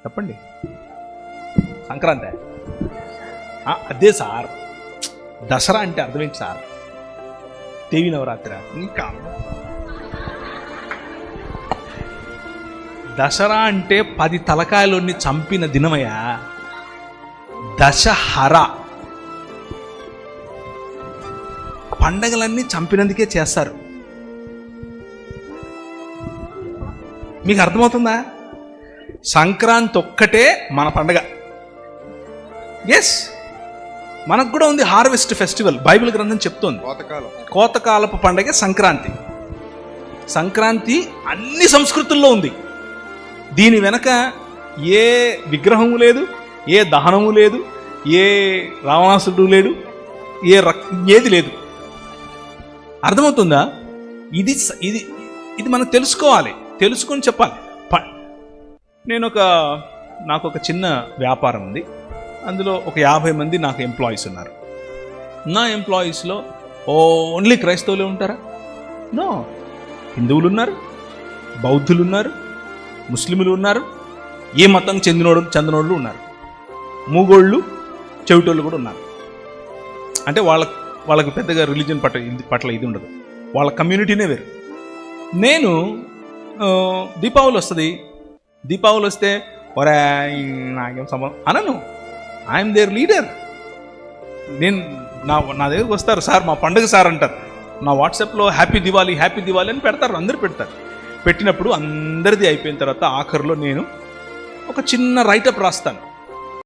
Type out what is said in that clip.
చెప్పండి. సంక్రాంతి అదే సార్. దసరా అంటే అర్థం ఏంటి సార్? దేవి నవరాత్రి. ఇంకా దసరా అంటే 10 తలకాయలని చంపిన దినమయ్యా. దశహర. పండగలన్నీ చంపినందుకే చేస్తారు. మీకు అర్థమవుతుందా? సంక్రాంతి ఒక్కటే మన పండగ. ఎస్, మనకు కూడా ఉంది హార్వెస్ట్ ఫెస్టివల్. బైబిల్ గ్రంథం చెప్తోంది కోతకాలపు పండగ సంక్రాంతి. సంక్రాంతి అన్ని సంస్కృతుల్లో ఉంది. దీని వెనక ఏ విగ్రహము లేదు, ఏ దహనము లేదు, ఏ రావణాసుడు లేడు, ఏది లేదు. అర్థమవుతుందా? ఇది ఇది ఇది మనం తెలుసుకోవాలి, తెలుసుకొని చెప్పాలి. నాకు ఒక చిన్న వ్యాపారం ఉంది. అందులో ఒక 50 మంది నాకు ఎంప్లాయీస్ ఉన్నారు. నా ఎంప్లాయీస్లో ఓన్లీ క్రైస్తవులే ఉంటారా? నో, హిందువులు ఉన్నారు, బౌద్ధులు ఉన్నారు, ముస్లింలు ఉన్నారు, ఏ మతం చెందినోళ్ళు ఉన్నారు, మూగోళ్ళు, చెవిటోళ్ళు కూడా ఉన్నారు. అంటే వాళ్ళకి పెద్దగా రిలీజియన్ పట్ల ఇది ఉండదు. వాళ్ళ కమ్యూనిటీనే వేరు. నేను దీపావళి వస్తుంది, దీపావళి వస్తే ఒరే నాకేం సంబంధం అనను. I'm their leader. నేను నా దగ్గరకు వస్తారు, సార్ మా పండుగ సార్ అంటారు. నా వాట్సాప్లో హ్యాపీ దివాళీ అని పెడతారు, అందరూ పెడతారు. పెట్టినప్పుడు అందరిది అయిపోయిన తర్వాత ఆఖరిలో నేను ఒక చిన్న రైటప్ రాస్తాను.